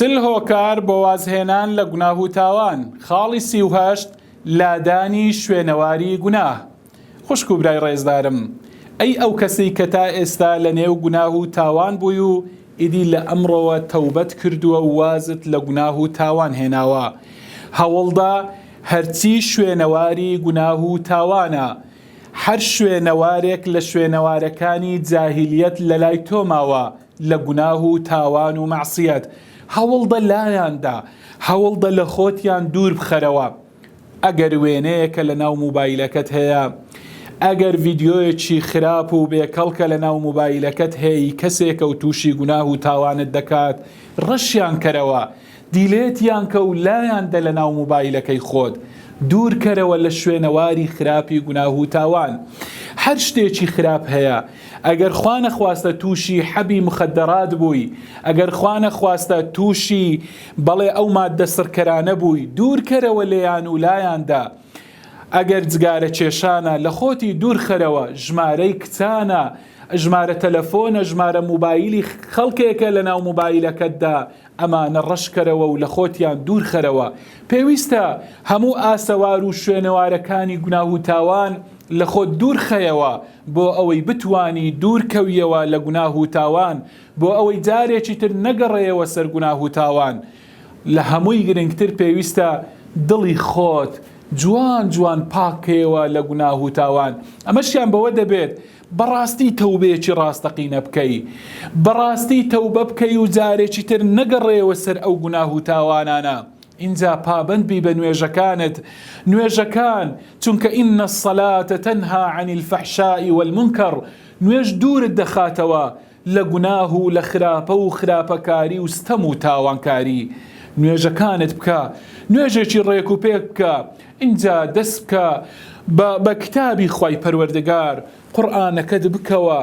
چل هۆکار بۆ وازهێنان لە گوناه و تاوان. خاڵی 38 لادانی شوێنەواری گوناه. خوشک و برای ڕێزدارم، ئەی ئەو کەسەی کە تا ئێستا لە نێو گوناه و تاوان بووی و ئیدی لە ئەمڕۆوە تەوبەت کردووە و وازت لە گوناه و تاوان هێناوە، هەوڵدا هەرچی شوێنەواری گوناه و تاوانە، هەر شوێنەوارێک لە شوێنەوارەکانی جاهیلیەت لە لای تۆ ماوە لە گوناه و تاوان و مەعسیەت، هەوڵدە لایاندا، هەوڵدە لە خۆتیان دوور بخەرەوە. ئەگەر وێنەیەکە لە ناو موبایلەکەت هەیە، ئەگەر ڤیدیۆیەکی خراپ و بێکەڵکە لە ناو موبایلەکەت هەیە، کەسێکە و تووشی گوناه و تاوانت دەکات، ڕەشیان کەرەوە، دیلێتیان کە و لایاندە لە ناو موبایلەکەی خۆت، دوور کەرەوە لە شوێنەواری خراپی گوناه و تاوان. هەر شتێکی خراپ هەیە، ئەگەر خوا نەخواستە تووشی حەبی مخەدەرات بووی، ئەگەر خوا نەخواستە تووشی بەڵێ ئەو ماددە سڕکەرانە بووی، دوور کەرەوە لێیان و لایاندا. ئەگەر جگارە کێشانە لە خۆتی دوور خەرەوە، ژمارەی کچانە، ژمارە تەلەفۆنە، ژمارە موبایلی خەڵکێکە لە ناو موبایلەکەتدا، ئەمانە ڕەشکەرەوە و لە خۆتیان دوور خەرەوە. پێویستە هەموو ئاسەوار و شوێنەوارەکانی گوناه و تاوان لە خۆت دوور خەیەوە بۆ ئەوەی بتوانی دوور کەویەوە لە گوناه و تاوان، بۆ ئەوەی جارێکی تر نەگەڕێەوە سەر گوناه و تاوان. لە هەمووی گرنگتر پێویستە دڵی خۆت جوان جوان پاکەوە لە گوناه و تاوان. ئەمەشیان بەوە دەبێت بەڕاستی تەوبەیەکی ڕاستەقینە بکەی، بەڕاستی تەوبە بکەی و جارێکی تر نەگەڕێەوە سەر ئەو گوناه و تاوانانە. اینجا پابند بی بە نوێژەکانت، نوێژەکان، چونکە ئینە الصەلاتە تەنها عن الفەحشاء والمنکەر، نوێژ دوورت دەخاتەوە لە گوناه و لە خراپە و خراپەکاری و ستەم و تاوانکاری. نوێژەکانت بکە، نوێژێکی ڕێک و پێک بکە، اینجا دەست بکە بە کتابی خوای پەروەردگار، قورئانەکەت بکەوە،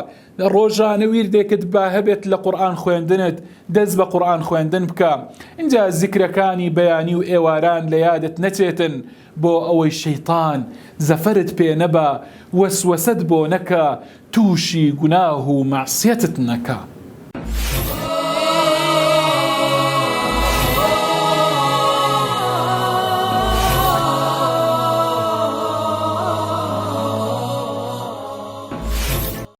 ڕۆژانە ویردێکت با هەبێت لە قورئان خوێندنت، دەست بە قورئان خوێندن بکە. اینجا زیکرەکانی بەیانی و ئێواران لە یادت نەچێتن بۆ ئەوەی شەیطان زەفەرت پێ نەبا، وەسوەسەت بۆ نەکە، تووشی گوناه و مەعسیەتت نەکە.